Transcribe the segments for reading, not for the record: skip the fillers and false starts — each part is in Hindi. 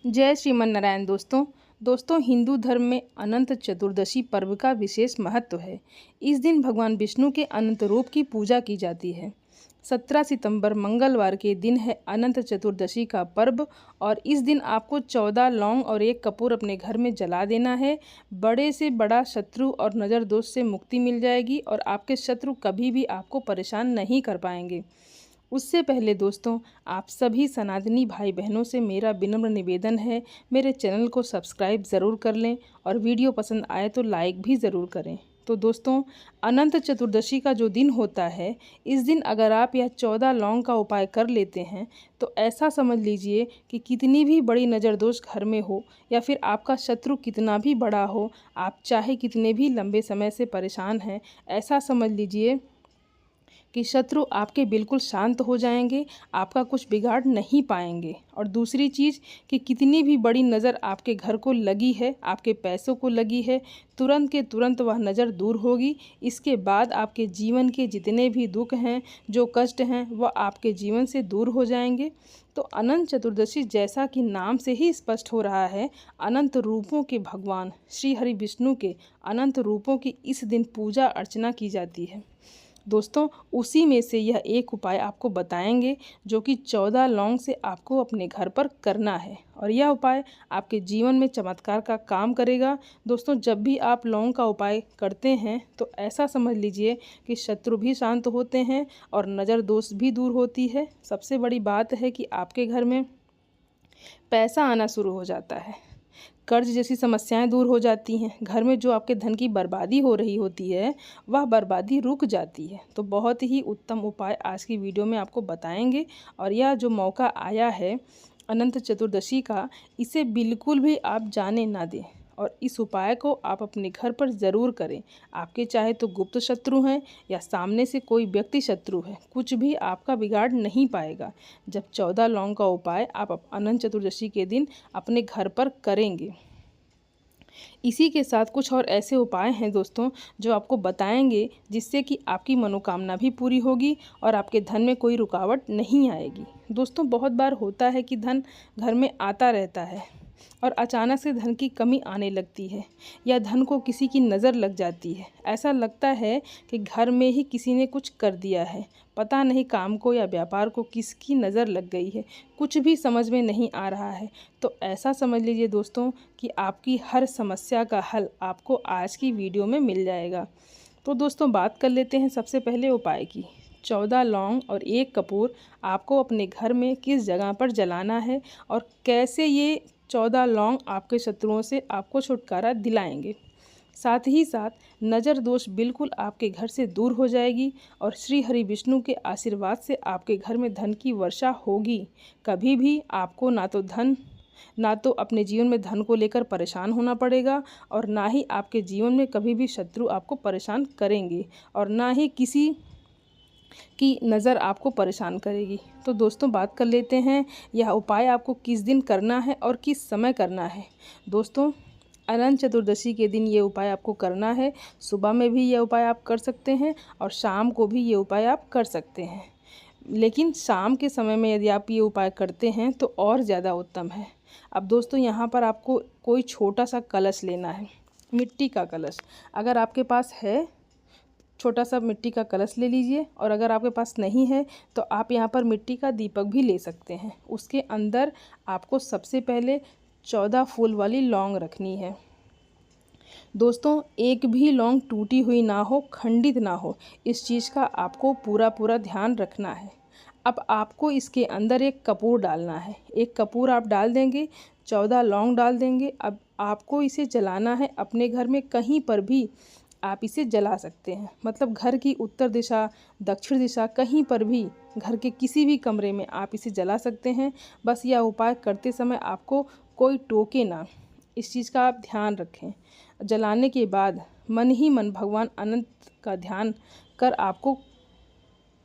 जय श्रीमन नारायण। दोस्तों हिंदू धर्म में अनंत चतुर्दशी पर्व का विशेष महत्व है। इस दिन भगवान विष्णु के अनंत रूप की पूजा की जाती है। 17 सितंबर मंगलवार के दिन है अनंत चतुर्दशी का पर्व और इस दिन आपको 14 लौंग और 1 कपूर अपने घर में जला देना है। बड़े से बड़ा शत्रु और नज़र दोष से मुक्ति मिल जाएगी और आपके शत्रु कभी भी आपको परेशान नहीं कर पाएंगे। उससे पहले दोस्तों, आप सभी सनातनी भाई बहनों से मेरा विनम्र निवेदन है, मेरे चैनल को सब्सक्राइब ज़रूर कर लें और वीडियो पसंद आए तो लाइक भी ज़रूर करें। तो दोस्तों, अनंत चतुर्दशी का जो दिन होता है, इस दिन अगर आप यह 14 लौंग का उपाय कर लेते हैं तो ऐसा समझ लीजिए कि कितनी भी बड़ी नज़र दोष घर में हो या फिर आपका शत्रु कितना भी बड़ा हो, आप चाहे कितने भी लंबे समय से परेशान हैं, ऐसा समझ लीजिए कि शत्रु आपके बिल्कुल शांत हो जाएंगे, आपका कुछ बिगाड़ नहीं पाएंगे। और दूसरी चीज़ कि कितनी भी बड़ी नज़र आपके घर को लगी है, आपके पैसों को लगी है, तुरंत के तुरंत वह नज़र दूर होगी। इसके बाद आपके जीवन के जितने भी दुख हैं, जो कष्ट हैं, वह आपके जीवन से दूर हो जाएंगे। तो अनंत चतुर्दशी, जैसा कि नाम से ही स्पष्ट हो रहा है, अनंत रूपों के भगवान श्री हरि विष्णु के अनंत रूपों की इस दिन पूजा अर्चना की जाती है। दोस्तों, उसी में से यह एक उपाय आपको बताएंगे जो कि 14 लौंग से आपको अपने घर पर करना है और यह उपाय आपके जीवन में चमत्कार का काम करेगा। दोस्तों, जब भी आप लौंग का उपाय करते हैं तो ऐसा समझ लीजिए कि शत्रु भी शांत होते हैं और नज़र दोष भी दूर होती है। सबसे बड़ी बात है कि आपके घर में पैसा आना शुरू हो जाता है, कर्ज जैसी समस्याएं दूर हो जाती हैं, घर में जो आपके धन की बर्बादी हो रही होती है वह बर्बादी रुक जाती है। तो बहुत ही उत्तम उपाय आज की वीडियो में आपको बताएंगे और यह जो मौका आया है अनंत चतुर्दशी का, इसे बिल्कुल भी आप जाने ना दें और इस उपाय को आप अपने घर पर ज़रूर करें। आपके चाहे तो गुप्त शत्रु हैं या सामने से कोई व्यक्ति शत्रु है, कुछ भी आपका बिगाड़ नहीं पाएगा जब 14 लौंग का उपाय आप अनंत चतुर्दशी के दिन अपने घर पर करेंगे। इसी के साथ कुछ और ऐसे उपाय हैं दोस्तों जो आपको बताएंगे जिससे कि आपकी मनोकामना भी पूरी होगी और आपके धन में कोई रुकावट नहीं आएगी। दोस्तों, बहुत बार होता है कि धन घर में आता रहता है और अचानक से धन की कमी आने लगती है या धन को किसी की नज़र लग जाती है। ऐसा लगता है कि घर में ही किसी ने कुछ कर दिया है, पता नहीं काम को या व्यापार को किसकी नज़र लग गई है, कुछ भी समझ में नहीं आ रहा है। तो ऐसा समझ लीजिए दोस्तों कि आपकी हर समस्या का हल आपको आज की वीडियो में मिल जाएगा। तो दोस्तों, बात कर लेते हैं सबसे पहले उपाय की। 14 लौंग और 1 कपूर आपको अपने घर में किस जगह पर जलाना है और कैसे ये 14 लौंग आपके शत्रुओं से आपको छुटकारा दिलाएंगे। साथ ही साथ नज़र दोष बिल्कुल आपके घर से दूर हो जाएगी और श्री हरि विष्णु के आशीर्वाद से आपके घर में धन की वर्षा होगी। कभी भी आपको ना तो अपने जीवन में धन को लेकर परेशान होना पड़ेगा और ना ही आपके जीवन में कभी भी शत्रु आपको परेशान करेंगे और ना ही किसी की नज़र आपको परेशान करेगी। तो दोस्तों, बात कर लेते हैं यह उपाय आपको किस दिन करना है और किस समय करना है। दोस्तों, अनंत चतुर्दशी के दिन ये उपाय आपको करना है। सुबह में भी ये उपाय आप कर सकते हैं और शाम को भी ये उपाय आप कर सकते हैं, लेकिन शाम के समय में यदि आप ये उपाय करते हैं तो और ज़्यादा उत्तम है। अब दोस्तों, यहाँ पर आपको कोई छोटा सा कलश लेना है, मिट्टी का कलश। अगर आपके पास है, छोटा सा मिट्टी का कलश ले लीजिए और अगर आपके पास नहीं है तो आप यहाँ पर मिट्टी का दीपक भी ले सकते हैं। उसके अंदर आपको सबसे पहले 14 फूल वाली लौंग रखनी है। दोस्तों, एक भी लौंग टूटी हुई ना हो, खंडित ना हो, इस चीज़ का आपको पूरा ध्यान रखना है। अब आपको इसके अंदर 1 कपूर डालना है। 1 कपूर आप डाल देंगे, 14 लौंग डाल देंगे। अब आपको इसे जलाना है अपने घर में, कहीं पर भी आप इसे जला सकते हैं। मतलब घर की उत्तर दिशा, दक्षिण दिशा, कहीं पर भी घर के किसी भी कमरे में आप इसे जला सकते हैं। बस यह उपाय करते समय आपको कोई टोके ना, इस चीज़ का आप ध्यान रखें। जलाने के बाद मन ही मन भगवान अनंत का ध्यान कर आपको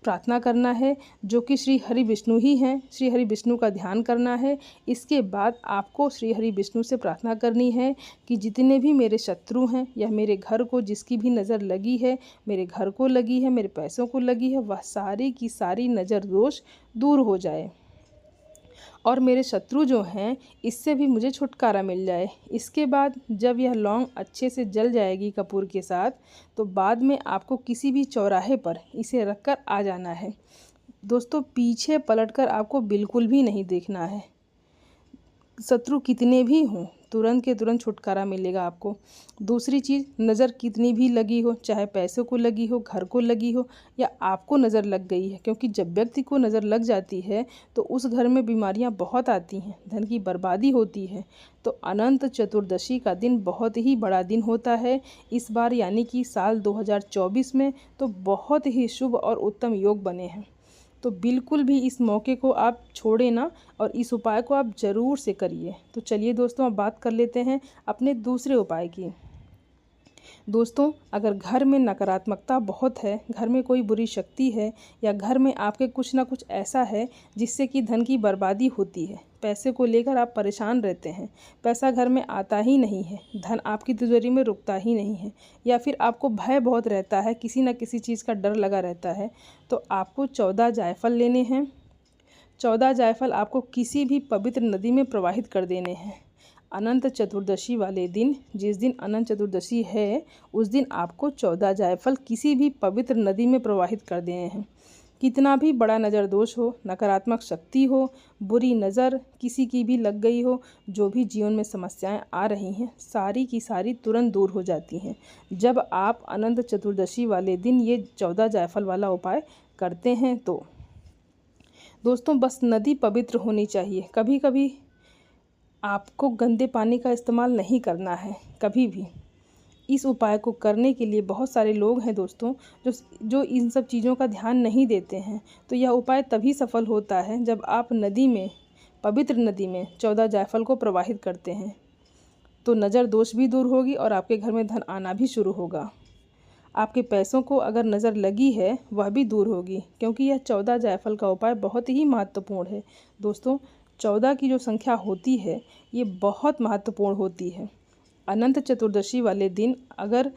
प्रार्थना करना है, जो कि श्री हरि विष्णु ही हैं। श्री हरि विष्णु का ध्यान करना है। इसके बाद आपको श्री हरि विष्णु से प्रार्थना करनी है कि जितने भी मेरे शत्रु हैं या मेरे घर को जिसकी भी नज़र लगी है, मेरे घर को लगी है, मेरे पैसों को लगी है, वह सारी की सारी नज़र दोष दूर हो जाए। और मेरे शत्रु जो हैं इससे भी मुझे छुटकारा मिल जाए। इसके बाद जब यह लौंग अच्छे से जल जाएगी कपूर के साथ, तो बाद में आपको किसी भी चौराहे पर इसे रखकर आ जाना है। दोस्तों, पीछे पलटकर आपको बिल्कुल भी नहीं देखना है। शत्रु कितने भी हों, तुरंत के तुरंत छुटकारा मिलेगा आपको। दूसरी चीज़, नज़र कितनी भी लगी हो, चाहे पैसों को लगी हो, घर को लगी हो, या आपको नज़र लग गई है, क्योंकि जब व्यक्ति को नज़र लग जाती है तो उस घर में बीमारियां बहुत आती हैं, धन की बर्बादी होती है। तो अनंत चतुर्दशी का दिन बहुत ही बड़ा दिन होता है इस बार, यानी कि साल 2024 में तो बहुत ही शुभ और उत्तम योग बने हैं। तो बिल्कुल भी इस मौके को आप छोड़ें ना, और इस उपाय को आप ज़रूर से करिए। तो चलिए दोस्तों, अब बात कर लेते हैं अपने दूसरे उपाय की। दोस्तों, अगर घर में नकारात्मकता बहुत है, घर में कोई बुरी शक्ति है, या घर में आपके कुछ ना कुछ ऐसा है जिससे कि धन की बर्बादी होती है, पैसे को लेकर आप परेशान रहते हैं, पैसा घर में आता ही नहीं है, धन आपकी तिजोरी में रुकता ही नहीं है, या फिर आपको भय बहुत रहता है, किसी न किसी चीज़ का डर लगा रहता है, तो आपको 14 जायफल लेने हैं। 14 जायफल आपको किसी भी पवित्र नदी में प्रवाहित कर देने हैं। अनंत चतुर्दशी वाले दिन, जिस दिन अनंत चतुर्दशी है, उस दिन आपको 14 जायफल किसी भी पवित्र नदी में प्रवाहित कर देने हैं। कितना भी बड़ा नज़र दोष हो, नकारात्मक शक्ति हो, बुरी नज़र किसी की भी लग गई हो, जो भी जीवन में समस्याएं आ रही हैं, सारी की सारी तुरंत दूर हो जाती हैं जब आप अनंत चतुर्दशी वाले दिन ये 14 जायफल वाला उपाय करते हैं। तो दोस्तों, बस नदी पवित्र होनी चाहिए। कभी कभी आपको गंदे पानी का इस्तेमाल नहीं करना है, कभी भी। इस उपाय को करने के लिए बहुत सारे लोग हैं दोस्तों जो इन सब चीज़ों का ध्यान नहीं देते हैं। तो यह उपाय तभी सफल होता है जब आप नदी में, पवित्र नदी में 14 जायफल को प्रवाहित करते हैं। तो नज़र दोष भी दूर होगी और आपके घर में धन आना भी शुरू होगा। आपके पैसों को अगर नज़र लगी है वह भी दूर होगी, क्योंकि यह 14 जायफल का उपाय बहुत ही महत्वपूर्ण है। दोस्तों, 14 की जो संख्या होती है ये बहुत महत्वपूर्ण होती है। अनंत चतुर्दशी वाले दिन अगर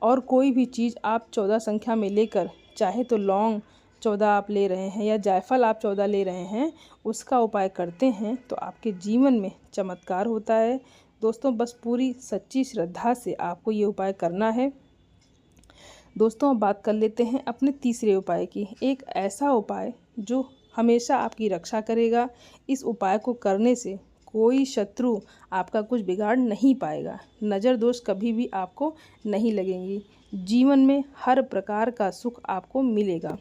और कोई भी चीज़ आप 14 संख्या में लेकर, चाहे तो लौंग 14 आप ले रहे हैं या जायफल आप 14 ले रहे हैं, उसका उपाय करते हैं तो आपके जीवन में चमत्कार होता है। दोस्तों, बस पूरी सच्ची श्रद्धा से आपको ये उपाय करना है। दोस्तों, अब बात कर लेते हैं अपने तीसरे उपाय की। एक ऐसा उपाय जो हमेशा आपकी रक्षा करेगा। इस उपाय को करने से कोई शत्रु आपका कुछ बिगाड़ नहीं पाएगा, नज़र दोष कभी भी आपको नहीं लगेंगी, जीवन में हर प्रकार का सुख आपको मिलेगा।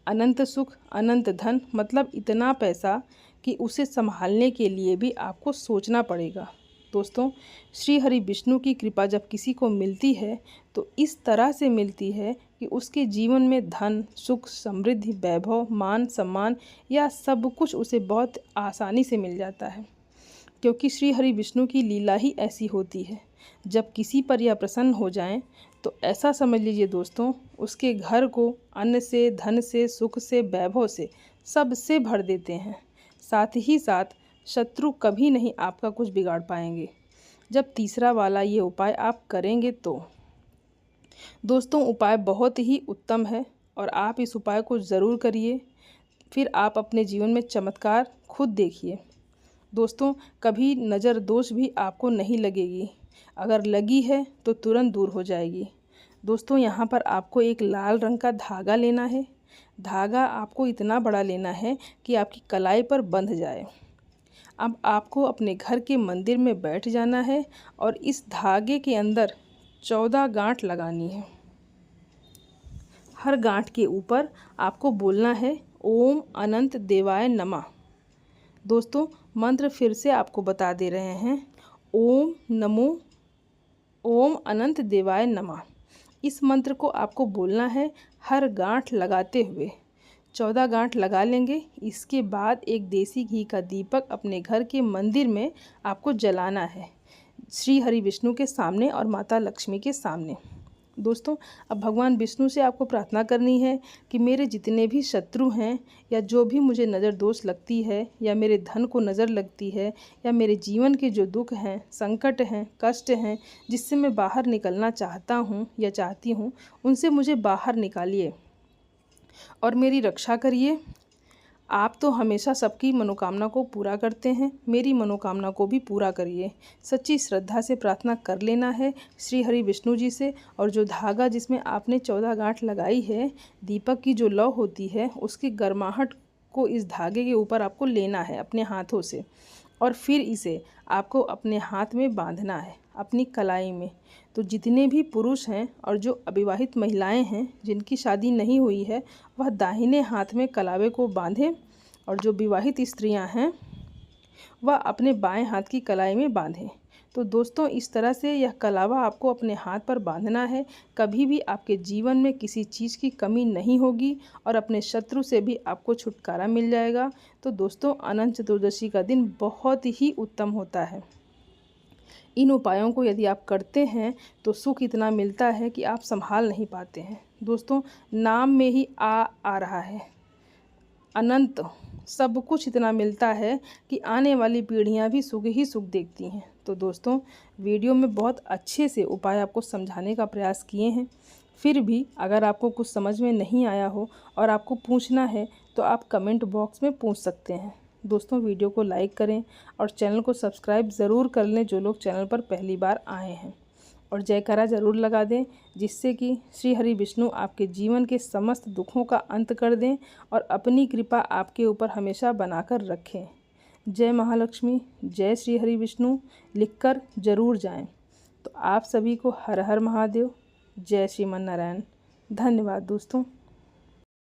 अनंत सुख, अनंत धन, मतलब इतना पैसा कि उसे संभालने के लिए भी आपको सोचना पड़ेगा। दोस्तों, श्री हरि विष्णु की कृपा जब किसी को मिलती है तो इस तरह से मिलती है कि उसके जीवन में धन, सुख, समृद्धि, वैभव, मान, सम्मान, या सब कुछ उसे बहुत आसानी से मिल जाता है, क्योंकि श्री हरि विष्णु की लीला ही ऐसी होती है। जब किसी पर यह प्रसन्न हो जाएं तो ऐसा समझ लीजिए दोस्तों, उसके घर को अन्न से, धन से, सुख से, वैभव से, सबसे भर देते हैं। साथ ही साथ शत्रु कभी नहीं आपका कुछ बिगाड़ पाएंगे जब तीसरा वाला ये उपाय आप करेंगे तो। दोस्तों, उपाय बहुत ही उत्तम है और आप इस उपाय को ज़रूर करिए, फिर आप अपने जीवन में चमत्कार खुद देखिए। दोस्तों, कभी नज़र दोष भी आपको नहीं लगेगी, अगर लगी है तो तुरंत दूर हो जाएगी। दोस्तों, यहाँ पर आपको एक लाल रंग का धागा लेना है। धागा आपको इतना बड़ा लेना है कि आपकी कलाई पर बंध जाए। अब आपको अपने घर के मंदिर में बैठ जाना है और इस धागे के अंदर 14 गांठ लगानी है। हर गांठ के ऊपर आपको बोलना है ओम अनंत देवाय नमः। दोस्तों, मंत्र फिर से आपको बता दे रहे हैं, ओम अनंत देवाय नमः। इस मंत्र को आपको बोलना है हर गांठ लगाते हुए। 14 गांठ लगा लेंगे। इसके बाद एक देसी घी का दीपक अपने घर के मंदिर में आपको जलाना है, श्री हरि विष्णु के सामने और माता लक्ष्मी के सामने। दोस्तों, अब भगवान विष्णु से आपको प्रार्थना करनी है कि मेरे जितने भी शत्रु हैं, या जो भी मुझे नज़र दोष लगती है, या मेरे धन को नज़र लगती है, या मेरे जीवन के जो दुख हैं, संकट हैं, कष्ट हैं, जिससे मैं बाहर निकलना चाहता हूँ या चाहती हूँ, उनसे मुझे बाहर निकालिए और मेरी रक्षा करिए। आप तो हमेशा सबकी मनोकामना को पूरा करते हैं, मेरी मनोकामना को भी पूरा करिए। सच्ची श्रद्धा से प्रार्थना कर लेना है श्री हरि विष्णु जी से। और जो धागा जिसमें आपने 14 गांठ लगाई है, दीपक की जो लौ होती है, उसकी गर्माहट को इस धागे के ऊपर आपको लेना है अपने हाथों से, और फिर इसे आपको अपने हाथ में बांधना है, अपनी कलाई में। तो जितने भी पुरुष हैं और जो अविवाहित महिलाएं हैं जिनकी शादी नहीं हुई है, वह दाहिने हाथ में कलावे को बांधें, और जो विवाहित स्त्रियां हैं वह अपने बाएं हाथ की कलाई में बांधें। तो दोस्तों, इस तरह से यह कलावा आपको अपने हाथ पर बांधना है। कभी भी आपके जीवन में किसी चीज़ की कमी नहीं होगी और अपने शत्रु से भी आपको छुटकारा मिल जाएगा। तो दोस्तों, अनंत चतुर्दशी का दिन बहुत ही उत्तम होता है। इन उपायों को यदि आप करते हैं तो सुख इतना मिलता है कि आप संभाल नहीं पाते हैं। दोस्तों, नाम में ही आ रहा है अनंत, सब कुछ इतना मिलता है कि आने वाली पीढ़ियां भी सुख ही सुख देखती हैं। तो दोस्तों, वीडियो में बहुत अच्छे से उपाय आपको समझाने का प्रयास किए हैं। फिर भी अगर आपको कुछ समझ में नहीं आया हो और आपको पूछना है तो आप कमेंट बॉक्स में पूछ सकते हैं। दोस्तों, वीडियो को लाइक करें और चैनल को सब्सक्राइब ज़रूर कर लें जो लोग चैनल पर पहली बार आए हैं, और जयकारा ज़रूर लगा दें, जिससे कि श्री हरि विष्णु आपके जीवन के समस्त दुखों का अंत कर दें और अपनी कृपा आपके ऊपर हमेशा बनाकर रखें। जय महालक्ष्मी, जय श्री हरि विष्णु लिखकर ज़रूर जाएं। तो आप सभी को हर हर महादेव, जय श्रीमन नारायण। धन्यवाद दोस्तों।